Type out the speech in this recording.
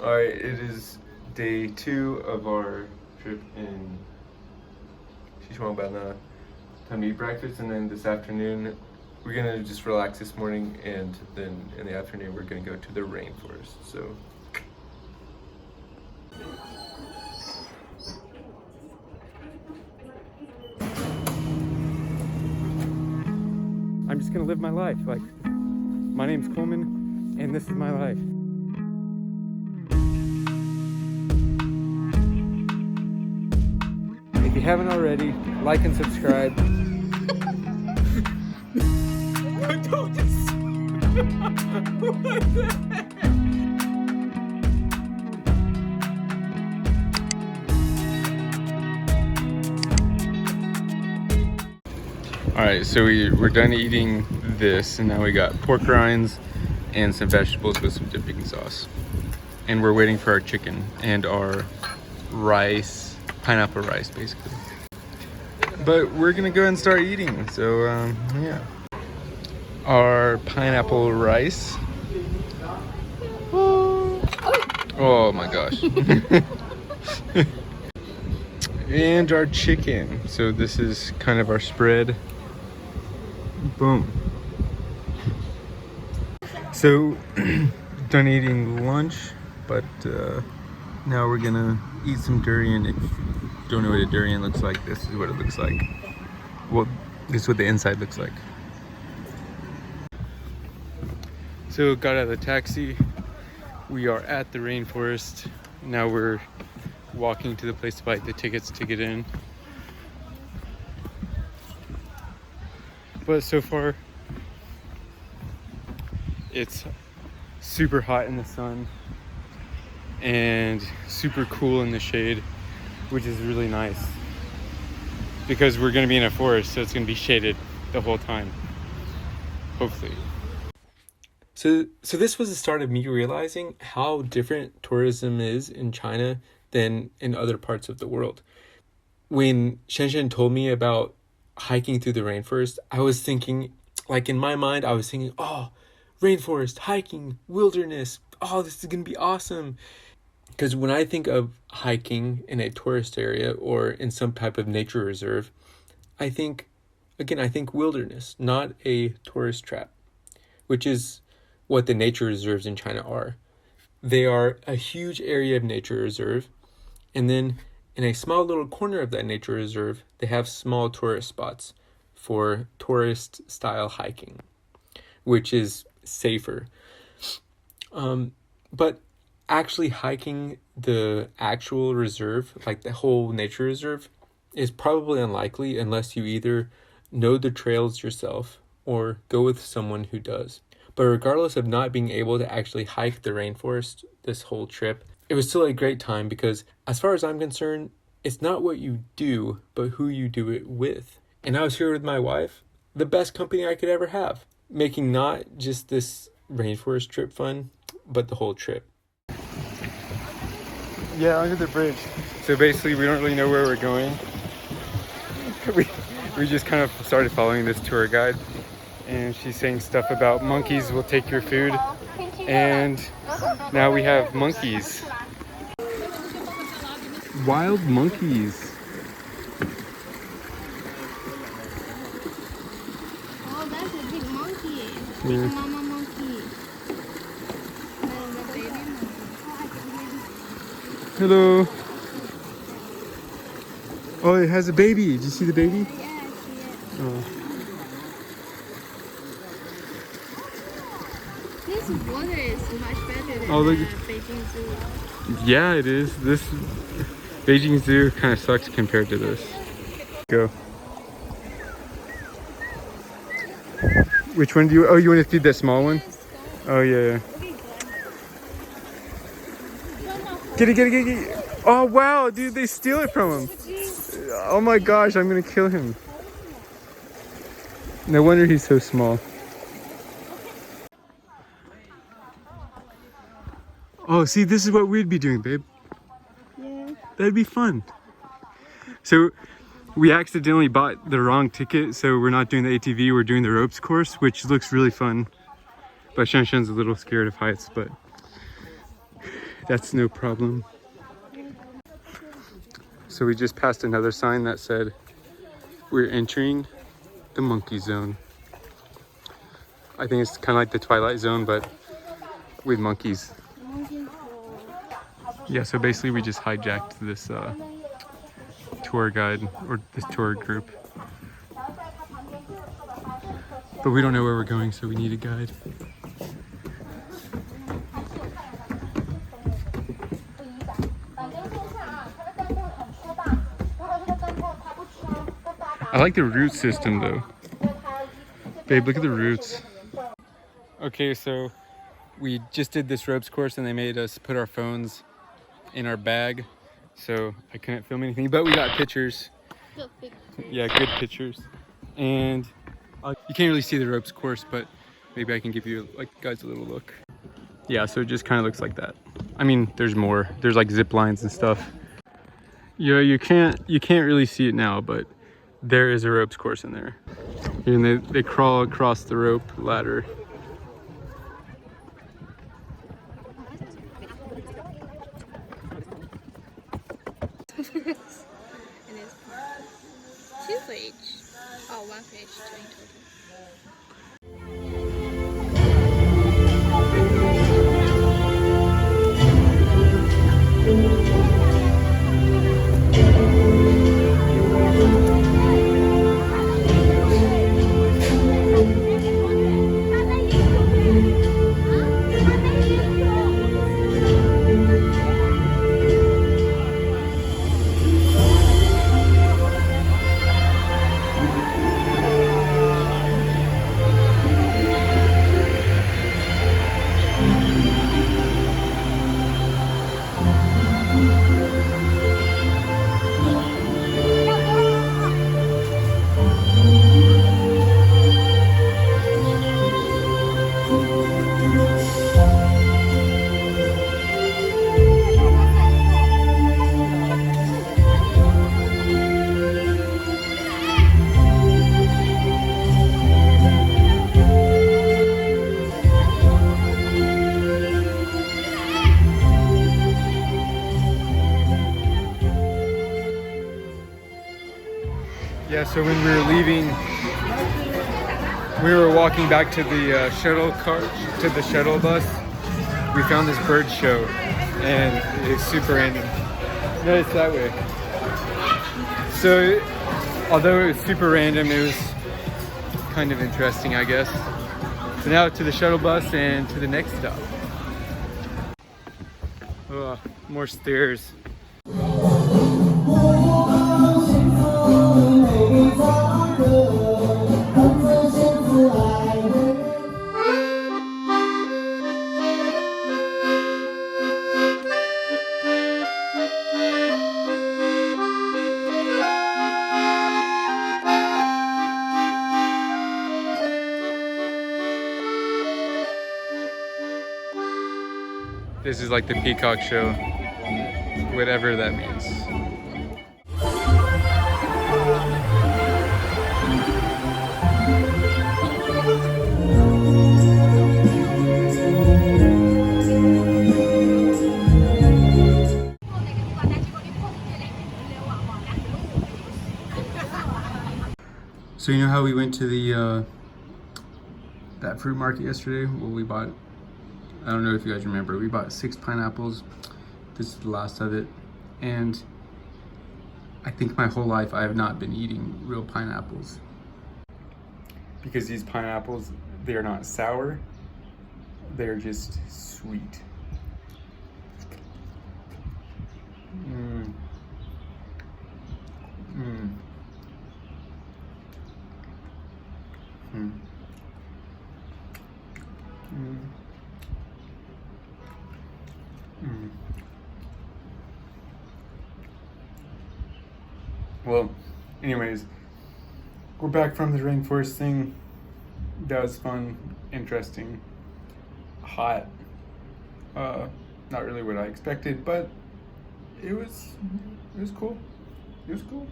Alright, it is day 2 of our trip in Xishuangbana. Time to eat breakfast, and then this afternoon we're gonna just relax this morning, and then in the afternoon we're gonna go to the rainforest. So I'm just gonna live my life. Like, my name's Coleman, and this is my life. If you haven't already, like and subscribe. Don't just... What the heck? Alright, so we're done eating this, and now we got pork rinds and some vegetables with some dipping sauce. And we're waiting for our chicken and our rice, pineapple rice basically. But we're gonna go and start eating, so yeah. Our pineapple rice. Oh my gosh. And our chicken. So this is kind of our spread. Boom. So done eating lunch, but now we're gonna eat some durian. If you don't know what a durian looks like, this is what it looks like. Well, this is what the inside looks like. So got out of the taxi. We are at the rainforest. Now we're walking to the place to buy the tickets to get in. But so far, it's super hot in the sun and super cool in the shade, which is really nice because we're going to be in a forest, so it's going to be shaded the whole time, hopefully. So this was the start of me realizing how different tourism is in China than in other parts of the world. When Shen told me about hiking through the rainforest, I was thinking, like in my mind, I was thinking, oh, rainforest, hiking, wilderness, oh, this is going to be awesome. Because when I think of hiking in a tourist area or in some type of nature reserve, I think wilderness, not a tourist trap, which is what the nature reserves in China are. They are a huge area of nature reserve, and then in a small little corner of that nature reserve, they have small tourist spots for tourist style hiking, which is safer. But actually hiking the actual reserve, like the whole nature reserve, is probably unlikely unless you either know the trails yourself or go with someone who does. But regardless of not being able to actually hike the rainforest this whole trip, it was still a great time because, as far as I'm concerned, it's not what you do, but who you do it with. And I was here with my wife, the best company I could ever have, making not just this rainforest trip fun, but the whole trip. Yeah, under the bridge. So basically, we don't really know where we're going. We just kind of started following this tour guide, and she's saying stuff about monkeys will take your food, and now we have monkeys. Wild monkeys. Oh, that's a big monkey. Yeah. Mama monkey. And the baby monkey. Hello. Oh, it has a baby. Did you see the baby? Yeah, I see it. Oh. This water is much better than Oh, look. Beijing Zoo. Yeah, it is. This Beijing Zoo kind of sucks compared to this. Go. Which one do you? Oh, you want to feed that small one? Oh yeah. Get it. Oh wow, dude, they steal it from him. Oh my gosh, I'm gonna kill him. No wonder he's so small. Oh, see, this is what we'd be doing, babe. Yeah. That'd be fun. So we accidentally bought the wrong ticket, so we're not doing the ATV, we're doing the ropes course, which looks really fun. But Shen's a little scared of heights, but That's no problem. So we just passed another sign that said, we're entering the monkey zone. I think it's kind of like the Twilight Zone, but with monkeys. Yeah, so basically we just hijacked this tour guide or this tour group. But we don't know where we're going, so we need a guide. I like the route system though. Babe, look at the routes. Okay, so we just did this ropes course and they made us put our phones in our bag. So I couldn't film anything, but we got pictures. Yeah, good pictures. And you can't really see the ropes course, but maybe I can give you guys a little look. Yeah, so it just kind of looks like that. I mean, there's more. There's like zip lines and stuff. Yeah, you can't really see it now, but there is a ropes course in there. And they crawl across the rope ladder. And it's 2 for each. Oh, 1 for each, 2 in total. Yeah, so when we were leaving, we were walking back to the shuttle bus. We found this bird show, and it's super random. No, it's that way. So, although it was super random, it was kind of interesting, I guess. So now to the shuttle bus and to the next stop. Oh, more stairs. This is like the peacock show, whatever that means. So you know how we went to the that fruit market yesterday? Well, we bought, I don't know if you guys remember, we bought 6 pineapples. This is the last of it. And I think my whole life I have not been eating real pineapples. Because these pineapples, they're not sour, they're just sweet. Mm. Mm. Mm. Mm. Mm. Well, anyways, we're back from the rainforest thing. That was fun, interesting, hot. Not really what I expected, but it was cool. It was cool.